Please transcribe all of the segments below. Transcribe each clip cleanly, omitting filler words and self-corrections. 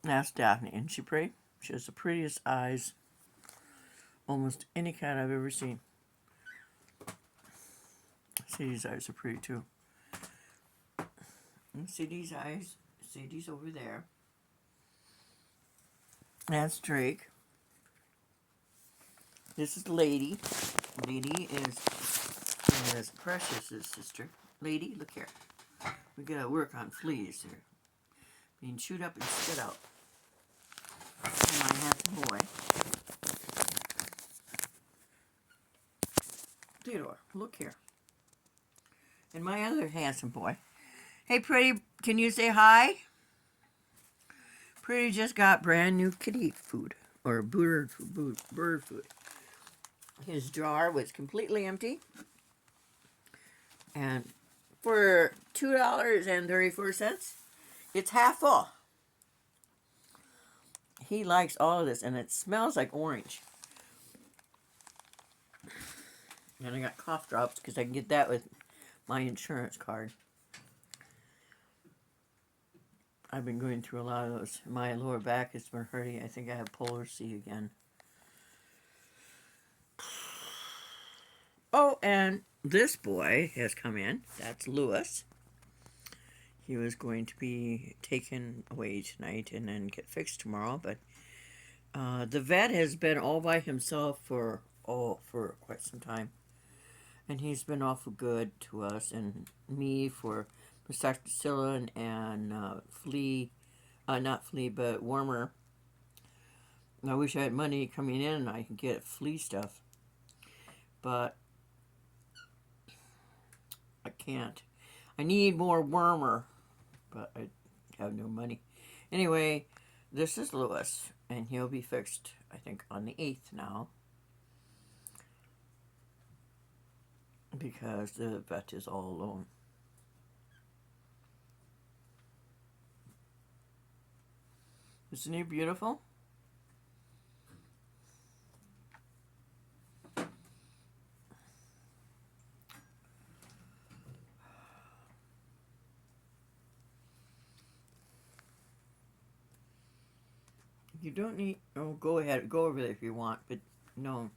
That's Daphne. Isn't she pretty? She has the prettiest eyes almost any cat I've ever seen. Sadie's eyes are pretty too. And Sadie's eyes. Sadie's over there. That's Drake. This is Lady. Lady is Precious's sister. Lady, look here. We gotta work on fleas here. Being chewed up and spit out. And my handsome boy. Theodore, look here. And my other handsome boy. Hey, Pretty, can you say hi? Pretty just got brand new kitty food. Or bird food. His jar was completely empty. And for $2.34, it's half full. He likes all of this, and it smells like orange. And I got cough drops because I can get that with my insurance card. I've been going through a lot of those. My lower back has been hurting. I think I have polar C again. Oh, and this boy has come in. That's Lewis. He was going to be taken away tonight and then get fixed tomorrow, but the vet has been all by himself for quite some time. And he's been awful good to us and me for Prostaxilla and flea, not flea, but wormer. I wish I had money coming in and I could get flea stuff, but I can't. I need more wormer, but I have no money. Anyway, this is Lewis, and he'll be fixed, I think, on the 8th now. Because the vet is all alone. Isn't he beautiful? You don't need... Oh, go ahead. Go over there if you want, but no.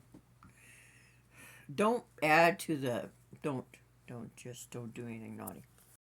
Don't add to the... Don't do anything naughty.